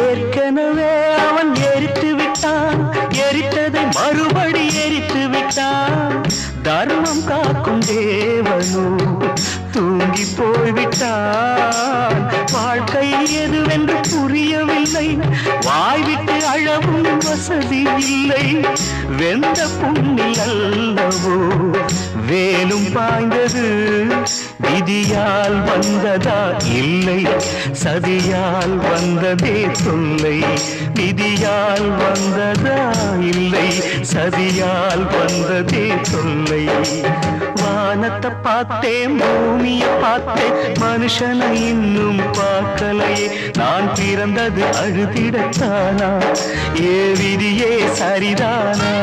ஏற்கனவே அவன் எரித்து விட்டான், எரித்ததை மறுபடி எரித்து விட்டான். தர்மம் காக்கும் தேவனோ தூங்கி போய்விட்டான். வாழ்க்கை எதுவென்று புரியவில்லை, வாய்விட்டு அழவும் வசதி இல்லை. வெந்த புண்ணில் அல்லவோ வேலும் பாய்ந்தது, விதியால் வந்ததா இல்லை சதியால் வந்ததே தொல்லை. விதியால் வந்ததா இல்லை சதியால் வந்ததே தொல்லை. வானத்தை பார்த்தேன், பூமியை பார்த்தேன், மனுஷனை இன்னும் பார்க்கலையே. நான் பிறந்தது அழுதிடத்தானா, ஏ விதியே சரிதானா?